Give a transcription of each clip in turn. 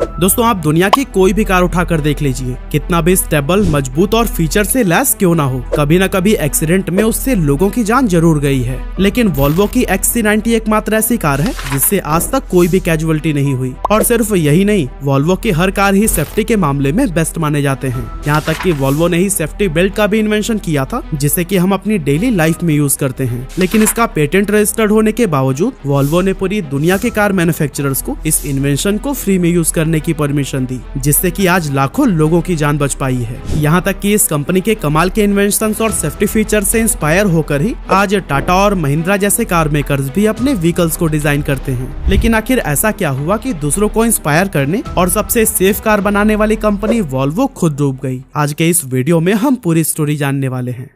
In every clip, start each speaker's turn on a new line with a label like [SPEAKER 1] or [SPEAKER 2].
[SPEAKER 1] दोस्तों आप दुनिया की कोई भी कार उठाकर देख लीजिए, कितना भी स्टेबल, मजबूत और फीचर से लैस क्यों ना हो, कभी न कभी एक्सीडेंट में उससे लोगों की जान जरूर गई है। लेकिन वॉल्वो की XC90 एकमात्र ऐसी कार है जिससे आज तक कोई भी कैजुअलिटी नहीं हुई। और सिर्फ यही नहीं, वॉल्वो की हर कार ही सेफ्टी के मामले में बेस्ट माने जाते हैं। यहाँ तक कि वॉल्वो ने ही सेफ्टी बेल्ट का भी इन्वेंशन किया था, जिसे कि हम अपनी डेली लाइफ में यूज करते हैं। लेकिन इसका पेटेंट रजिस्टर्ड होने के बावजूद वॉल्वो ने पूरी दुनिया के कार मैन्युफैक्चरर्स को इस इन्वेंशन को फ्री में यूज करने की परमिशन दी, जिससे कि आज लाखों लोगों की जान बच पाई है। यहाँ तक कि इस कंपनी के कमाल के इन्वेंशंस और सेफ्टी फीचर से इंस्पायर होकर ही आज टाटा और महिंद्रा जैसे कार मेकर्स भी अपने व्हीकल्स को डिजाइन करते हैं। लेकिन आखिर ऐसा क्या हुआ कि दूसरों को इंस्पायर करने और सबसे सेफ कार बनाने वाली कंपनी वॉल्वो खुद डूब गई? आज के इस वीडियो में हम पूरी स्टोरी जानने वाले हैं।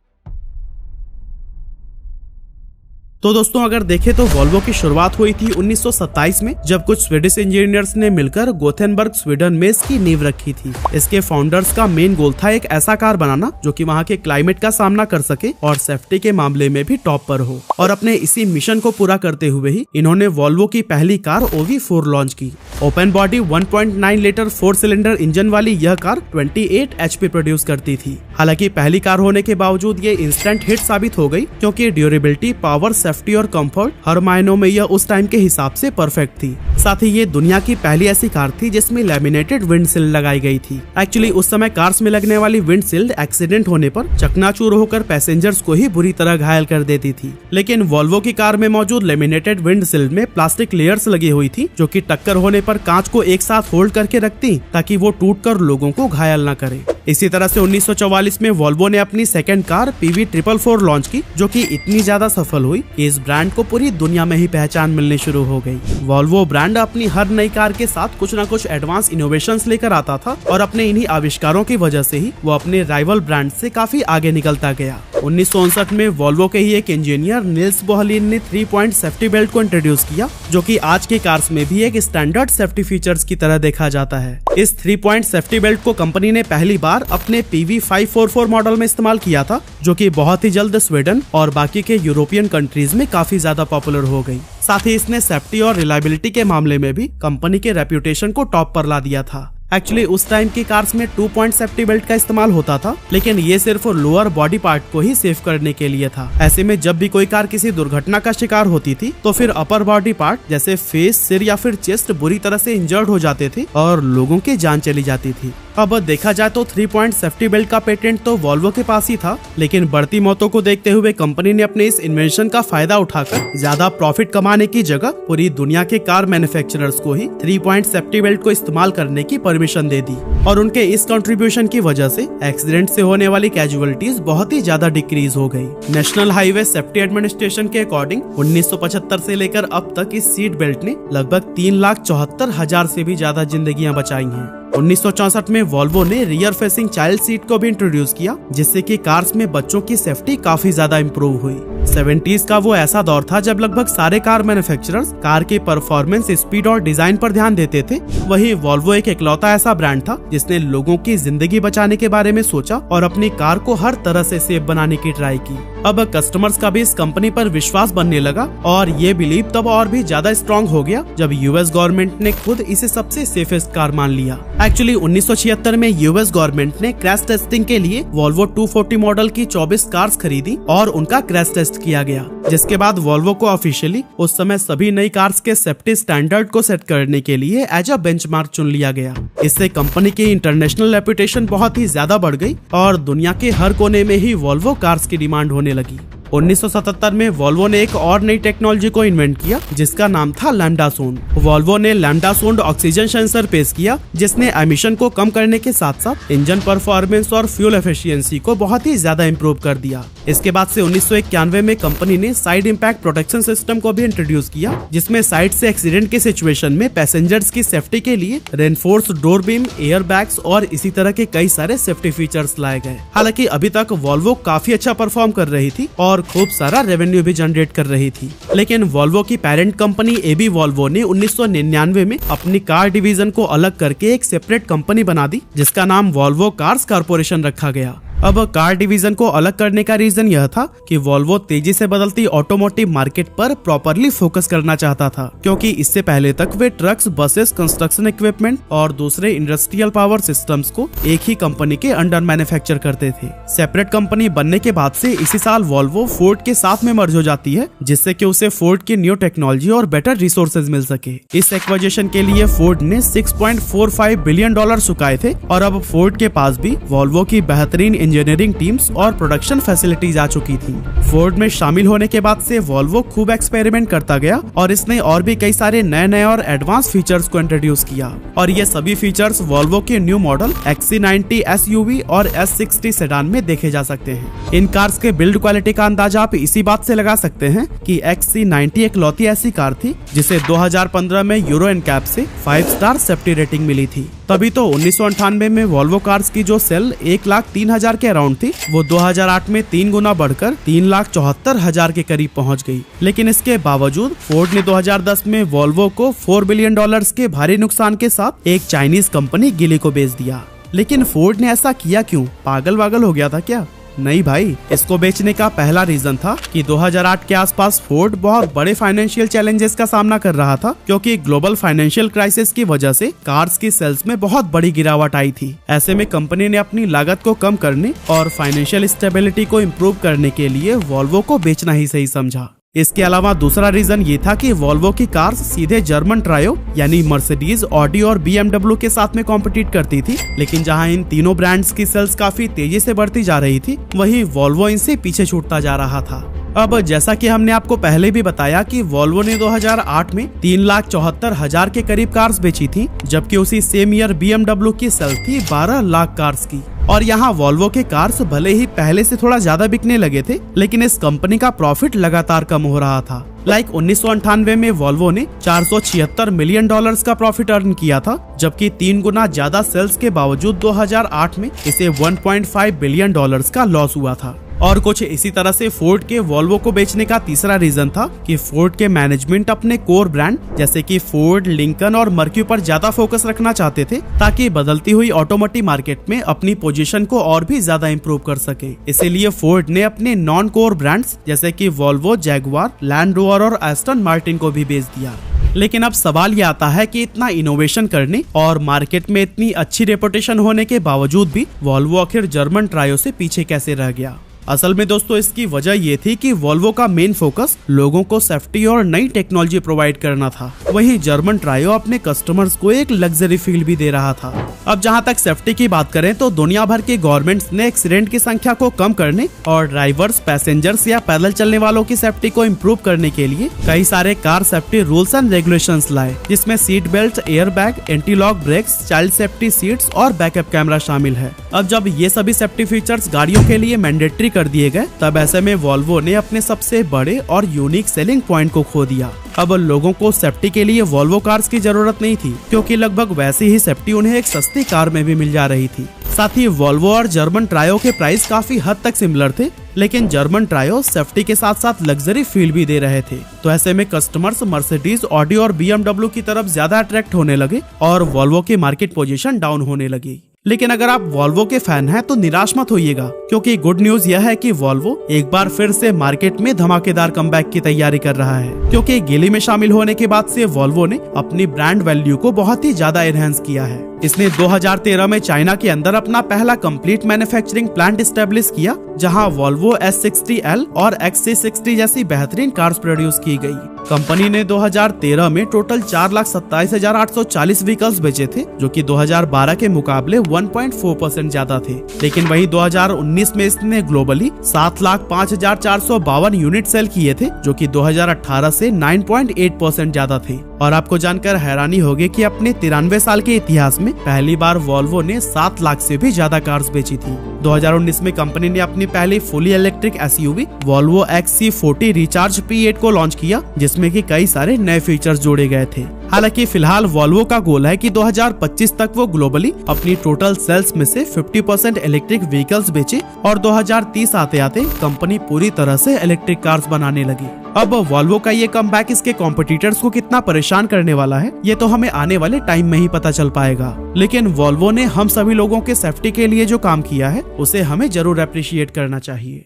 [SPEAKER 1] तो दोस्तों अगर देखें तो वॉल्वो की शुरुआत हुई थी 1927 में, जब कुछ स्वीडिश इंजीनियर्स ने मिलकर गोथेनबर्ग स्वीडन में इसकी नींव रखी थी। इसके फाउंडर्स का मेन गोल था एक ऐसा कार बनाना जो कि वहाँ के क्लाइमेट का सामना कर सके और सेफ्टी के मामले में भी टॉप पर हो। और अपने इसी मिशन को पूरा करते हुए ही इन्होंने वॉल्वो की पहली कार OV4 लॉन्च की। Open body 1.9 litre 4 cylinder engine वाली यह कार 28 HP प्रोड्यूस करती थी। हालांकि पहली कार होने के बावजूद ये इंस्टेंट हिट साबित हो गई, क्योंकि ड्यूरेबिलिटी, पावर, सेफ्टी और कंफर्ट हर मायनों में यह उस टाइम के हिसाब से परफेक्ट थी। साथ ही ये दुनिया की पहली ऐसी कार थी जिसमें लैमिनेटेड विंडशील्ड लगाई गई थी। एक्चुअली उस समय कार्स में लगने वाली विंडशील्ड एक्सीडेंट होने पर चकनाचूर होकर पैसेंजर्स को ही बुरी तरह घायल कर देती थी। लेकिन वॉल्वो की कार में मौजूद लैमिनेटेड विंडशील्ड में प्लास्टिक लेयर्स लगी हुई थी, जो कि टक्कर होने पर कांच को एक साथ होल्ड करके रखती, ताकि वो टूटकर लोगों को घायल न करे। इसी तरह से 1944 में वॉल्वो ने अपनी सेकंड कार PV444 लॉन्च की, जो कि इतनी ज्यादा सफल हुई कि इस ब्रांड को पूरी दुनिया में ही पहचान मिलने शुरू हो गई। वॉल्वो ब्रांड अपनी हर नई कार के साथ कुछ न कुछ एडवांस इनोवेशंस लेकर आता था, और अपने इन्हीं आविष्कारों की वजह से ही वो अपने राइवल ब्रांड से काफी आगे निकलता गया। 1959 में वॉल्वो के ही एक इंजीनियर निल्स बोहलिन ने 3 पॉइंट सेफ्टी बेल्ट को इंट्रोड्यूस किया, जो कि आज के कार्स में भी एक स्टैंडर्ड सेफ्टी फीचर्स की तरह देखा जाता है। इस 3 पॉइंट सेफ्टी बेल्ट को कंपनी ने पहली बार अपने PV544 मॉडल में इस्तेमाल किया था, जो कि बहुत ही जल्द स्वीडन और बाकी के यूरोपियन कंट्रीज में काफी ज्यादा पॉपुलर हो गई। साथ ही इसने सेफ्टी और रिलायबिलिटी के मामले में भी कंपनी के रेप्यूटेशन को टॉप पर ला दिया था। एक्चुअली उस टाइम की कार्स में 2 पॉइंट सेफ्टी बेल्ट का इस्तेमाल होता था, लेकिन ये सिर्फ लोअर बॉडी पार्ट को ही सेफ करने के लिए था। ऐसे में जब भी कोई कार किसी दुर्घटना का शिकार होती थी तो फिर अपर बॉडी पार्ट जैसे फेस, सिर या फिर चेस्ट बुरी तरह से इंजर्ड हो जाते थे और लोगों की जान चली जाती थी। अब देखा जाए तो 3 पॉइंट सेफ्टी बेल्ट का पेटेंट तो वॉल्वो के पास ही था, लेकिन बढ़ती मौतों को देखते हुए कंपनी ने अपने इस इन्वेंशन का फायदा उठाकर ज्यादा प्रॉफिट कमाने की जगह पूरी दुनिया के कार मैन्युफैक्चरर्स को ही 3 पॉइंट सेफ्टी बेल्ट को इस्तेमाल करने की परमिशन दे दी। और उनके इस कंट्रीब्यूशन की वजह से एक्सीडेंट से होने वाली कैजुअलिटीज बहुत ही ज्यादा डिक्रीज हो गई। नेशनल हाईवे सेफ्टी एडमिनिस्ट्रेशन के अकॉर्डिंग 1975 से लेकर अब तक इस सीट बेल्ट ने लगभग 3,74,000 से भी ज्यादा जिंदगियां बचाई हैं। 1964 में वॉल्वो ने रियर फेसिंग चाइल्ड सीट को भी इंट्रोड्यूस किया, जिससे कि कार्स में बच्चों की सेफ्टी काफी ज्यादा इम्प्रूव हुई। 70s का वो ऐसा दौर था जब लगभग सारे कार मैन्युफैक्चरर्स कार की परफॉर्मेंस, स्पीड और डिजाइन पर ध्यान देते थे। वहीं वॉल्वो एक इकलौता ऐसा ब्रांड था जिसने लोगों की जिंदगी बचाने के बारे में सोचा और अपनी कार को हर तरह से सेफ बनाने की ट्राई की। अब कस्टमर्स का भी इस कंपनी पर विश्वास बनने लगा, और ये बिलीव तब और भी ज्यादा स्ट्रॉन्ग हो गया जब US गवर्नमेंट ने खुद इसे सबसे सेफेस्ट कार मान लिया। एक्चुअली 1976 में US गवर्नमेंट ने क्रैश टेस्टिंग के लिए वॉल्वो 240 मॉडल की 24 कार्स खरीदी और उनका क्रैश टेस्ट किया गया, जिसके बाद वॉल्वो को ऑफिशियली उस समय सभी नई कार्स के सेफ्टी स्टैंडर्ड को सेट करने के लिए एज अ बेंचमार्क चुन लिया गया। इससे कंपनी की इंटरनेशनल रेपुटेशन बहुत ही ज्यादा बढ़ गई और दुनिया के हर कोने में ही वॉल्वो कार्स की डिमांड होने लगी। 1977 में वॉल्वो ने एक और नई टेक्नोलॉजी को इन्वेंट किया, जिसका नाम था लैम्डा सोंड। वॉल्वो ने लैम्डा सोंड ऑक्सीजन सेंसर पेश किया, जिसने एमिशन को कम करने के साथ साथ इंजन परफॉर्मेंस और फ्यूल एफिशिएंसी को बहुत ही ज्यादा इम्प्रूव कर दिया। इसके बाद से 1991 में कंपनी ने साइड इम्पैक्ट प्रोटेक्शन सिस्टम को भी इंट्रोड्यूस किया, जिसमें साइड से एक्सीडेंट के सिचुएशन में पैसेंजर्स की सेफ्टी के लिए reinforced door beam, air bags और इसी तरह के कई सारे सेफ्टी फीचर्स लाए गए। हालांकि अभी तक वॉल्वो काफी अच्छा परफॉर्म कर रही थी और खूब सारा रेवेन्यू भी जनरेट कर रही थी, लेकिन वॉल्वो की पेरेंट कंपनी AB वॉल्वो ने 1999 में अपनी कार डिवीजन को अलग करके एक सेपरेट कंपनी बना दी, जिसका नाम वॉल्वो कार्स कॉर्पोरेशन रखा गया। अब कार डिवीजन को अलग करने का रीजन यह था कि वॉल्वो तेजी से बदलती ऑटोमोटिव मार्केट पर प्रॉपरली फोकस करना चाहता था, क्योंकि इससे पहले तक वे ट्रक्स, बसेस, कंस्ट्रक्शन इक्विपमेंट और दूसरे इंडस्ट्रियल पावर सिस्टम्स को एक ही कंपनी के अंडर मैन्युफैक्चर करते थे। सेपरेट कंपनी बनने के बाद से इसी साल वॉल्वो फोर्ड के साथ में मर्ज हो जाती है, जिससे कि उसे फोर्ड की न्यू टेक्नोलॉजी और बेटर रिसोर्सेज मिल सके। इस एक्विजिशन के लिए फोर्ड ने $6.45 बिलियन चुकाए थे और अब फोर्ड के पास भी वॉल्वो की बेहतरीन इंजीनियरिंग टीम्स और प्रोडक्शन फैसिलिटीज आ चुकी थी। फोर्ड में शामिल होने के बाद से वॉल्वो खूब एक्सपेरिमेंट करता गया और इसने और भी कई सारे नए और एडवांस फीचर्स को इंट्रोड्यूस किया, और ये सभी फीचर्स वॉल्वो के न्यू मॉडल XC90 SUV और S60 सेडान में देखे जा सकते हैं। इन कार्स के बिल्ड क्वालिटी का अंदाजा आप इसी बात से लगा सकते हैं कि XC90 एक लौती ऐसी कार थी जिसे 2015 में यूरो NCAP से 5 स्टार सेफ्टी रेटिंग मिली थी। तभी तो 1998 में वॉल्वो कार्स की जो सेल 1,03,000 के अराउंड थी, वो 2008 में 3 गुना बढ़कर 3,74,000 के करीब पहुंच गई। लेकिन इसके बावजूद फोर्ड ने 2010 में वॉल्वो को $4 बिलियन के भारी नुकसान के साथ एक चाइनीज कंपनी गिली को बेच दिया। लेकिन फोर्ड ने ऐसा किया क्यों? पागल वागल हो गया था क्या? नहीं भाई, इसको बेचने का पहला रीजन था कि 2008 के आसपास फोर्ड बहुत बड़े फाइनेंशियल चैलेंजेस का सामना कर रहा था, क्योंकि ग्लोबल फाइनेंशियल क्राइसिस की वजह से कार्स की सेल्स में बहुत बड़ी गिरावट आई थी। ऐसे में कंपनी ने अपनी लागत को कम करने और फाइनेंशियल स्टेबिलिटी को इम्प्रूव करने के लिए वॉल्वो को बेचना ही सही समझा। इसके अलावा दूसरा रीजन ये था कि वॉल्वो की कार्स सीधे जर्मन ट्रायो यानी मर्सिडीज, ऑडी और BMW के साथ में कॉम्पिटिट करती थी, लेकिन जहां इन तीनों ब्रांड्स की सेल्स काफी तेजी से बढ़ती जा रही थी, वहीं वॉल्वो इनसे पीछे छूटता जा रहा था। अब जैसा कि हमने आपको पहले भी बताया कि वॉल्वो ने 2008 में 3,74,000 के करीब कार्स बेची थी, जबकि उसी सेम ईयर BMW की सेल थी 12 लाख कार्स की। और यहाँ वॉल्वो के कार्स भले ही पहले से थोड़ा ज्यादा बिकने लगे थे, लेकिन इस कंपनी का प्रॉफिट लगातार कम हो रहा था। 1998 में वॉल्वो ने $476 मिलियन का प्रॉफिट अर्न किया था, जबकि 3 गुना ज्यादा सेल्स के बावजूद 2008 में इसे $1.5 बिलियन का लॉस हुआ था। और कुछ इसी तरह से फोर्ड के वॉल्वो को बेचने का तीसरा रीजन था कि फोर्ड के मैनेजमेंट अपने कोर ब्रांड जैसे कि फोर्ड, लिंकन और मर्क्यू पर ज्यादा फोकस रखना चाहते थे, ताकि बदलती हुई ऑटोमोटिव मार्केट में अपनी पोजीशन को और भी ज्यादा इंप्रूव कर सके। इसीलिए फोर्ड ने अपने नॉन कोर ब्रांड्स जैसे कि वॉल्वो, जैगुआर, लैंड रोवर और एस्टन मार्टिन को भी बेच दिया। लेकिन अब सवाल ये आता है कि इतना इनोवेशन करने और मार्केट में इतनी अच्छी रेपुटेशन होने के बावजूद भी वॉल्वो आखिर जर्मन ट्रायो से पीछे कैसे रह गया? असल में दोस्तों इसकी वजह ये थी कि वॉल्वो का मेन फोकस लोगों को सेफ्टी और नई टेक्नोलॉजी प्रोवाइड करना था, वहीं जर्मन ट्रायो अपने कस्टमर्स को एक लग्जरी फील भी दे रहा था। अब जहां तक सेफ्टी की बात करें तो दुनिया भर के गवर्नमेंट्स ने एक्सीडेंट की संख्या को कम करने और ड्राइवर्स, पैसेंजर्स या पैदल चलने वालों की सेफ्टी को इम्प्रूव करने के लिए कई सारे car safety rules and regulations लाए, जिसमें seat belt, air bag, anti lock brakes, child safety seats और बैकअप कैमरा शामिल है। अब जब ये सभी सेफ्टी फीचर्स गाड़ियों के लिए मैंडेटरी कर दिए गए, तब ऐसे में वॉल्वो ने अपने सबसे बड़े और यूनिक सेलिंग पॉइंट को खो दिया। अब लोगों को सेफ्टी के लिए वॉल्वो कार्स की जरूरत नहीं थी, क्योंकि लगभग वैसी ही सेफ्टी उन्हें एक सस्ती कार में भी मिल जा रही थी। साथ ही वॉल्वो और जर्मन ट्रायो के प्राइस काफी हद तक सिमिलर थे, लेकिन जर्मन ट्रायो सेफ्टी के साथ साथ लग्जरी फील भी दे रहे थे। तो ऐसे में कस्टमर्स मर्सिडीज, ऑडी और BMW की तरफ ज्यादा अट्रैक्ट होने लगे और वॉल्वो की मार्केट पोजीशन डाउन होने लगी। लेकिन अगर आप वॉल्वो के फैन हैं तो निराश मत होइएगा, क्योंकि गुड न्यूज यह है कि वॉल्वो एक बार फिर से मार्केट में धमाकेदार कमबैक की तैयारी कर रहा है, क्योंकि गिली में शामिल होने के बाद से वॉल्वो ने अपनी ब्रांड वैल्यू को बहुत ही ज्यादा एनहांस किया है। इसने 2013 में चाइना के अंदर अपना पहला कंप्लीट मैन्युफैक्चरिंग प्लांट एस्टेब्लिश किया, जहां वॉल्वो S60L और XC60 जैसी बेहतरीन कार्स प्रोड्यूस की गई। कंपनी ने 2013 में टोटल 4,27,840 व्हीकल्स बेचे थे, जो कि 2012 के मुकाबले 1.4% ज्यादा थे। लेकिन वही 2019 में इसने ग्लोबली 7,05,452 यूनिट सेल किए थे, जो कि 2018 से 9.8% ज्यादा थे। और आपको जानकर हैरानी होगी कि अपने 93 साल के इतिहास में पहली बार वॉल्वो ने 7 लाख से भी ज्यादा कार्स बेची थी। 2019 में कंपनी ने अपनी पहली fully electric SUV Volvo XC40 recharge P8 को लॉन्च किया, जिसमें कि कई सारे नए फीचर्स जोड़े गए थे। हालांकि फिलहाल वॉल्वो का गोल है कि 2025 तक वो ग्लोबली अपनी टोटल सेल्स में से 50% इलेक्ट्रिक व्हीकल्स बेचे और 2030 आते आते कंपनी पूरी तरह से इलेक्ट्रिक कार्स बनाने लगी। अब वॉल्वो का ये कमबैक इसके कॉम्पिटिटर्स को कितना परेशान करने वाला है ये तो हमें आने वाले टाइम में ही पता चल पाएगा। लेकिन वॉल्वो ने हम सभी लोगों के सेफ्टी के लिए जो काम किया है उसे हमें जरूर अप्रिशिएट करना चाहिए।